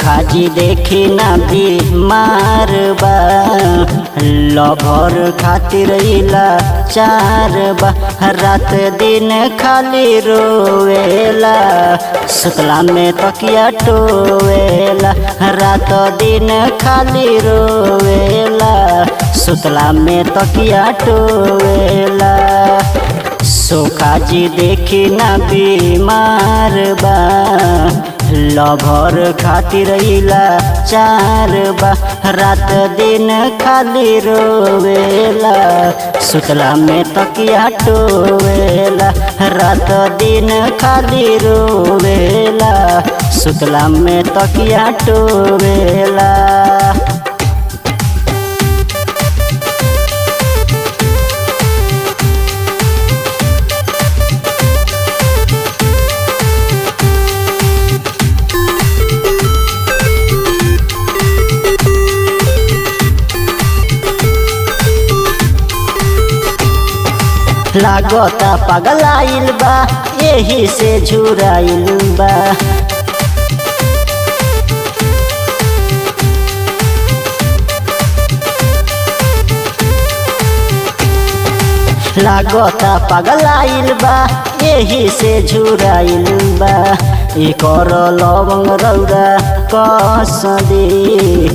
खाजी देखी ना बीमार बा, लभर खातिर इला चार बा। रात दिन खाली रोवेला, सुतला में तकिया टोवेला। रात दिन खाली रोवेला, सुतला में तकिया टोवेला। सोखाजी देखी ना बीमार बा, लभर खातिर इला चार बा। रात दिन खाली रोवेला, सुतला में तकिया टोवेला। रात दिन खाली रोवेला, सुतला में तकिया टोवेला। लागता पगलाइल बा, यही से झुराइल बा। लागता पगलाइल बा, यही से झुराइल बा। एकर लवंग रौरा कस दे,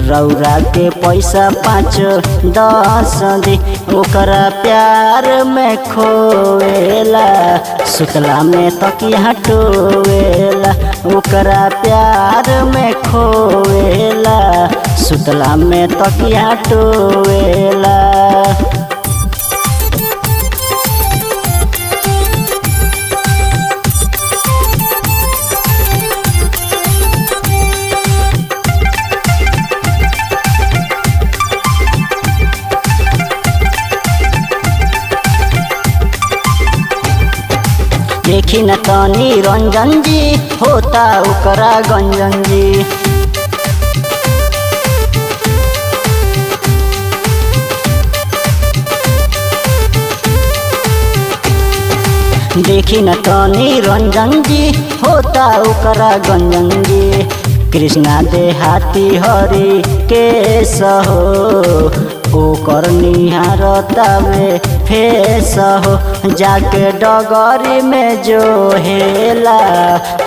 रौरा के पैसा 5-10 दे। ओकरा प्यार में खोवेला, सुतला में तकिया टोवेला। ओकरा प्यार में खोवेला, सुतला में तकिया टोवेला। देखी न तनी रंजन जी, होता ओकरा गंजन जी। देखी न तनी रंजन जी, होता ओकरा गंजन जी। कृष्णा देहाती हरि केस हो, ओकर निहारतावे फेस हो। जाके डगरी में जो हेला,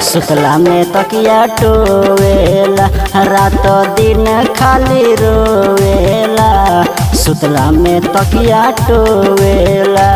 सुतला में तकिया टोवेला। रात दिन खाली रोवेला, सुतला में तकिया टोवेला।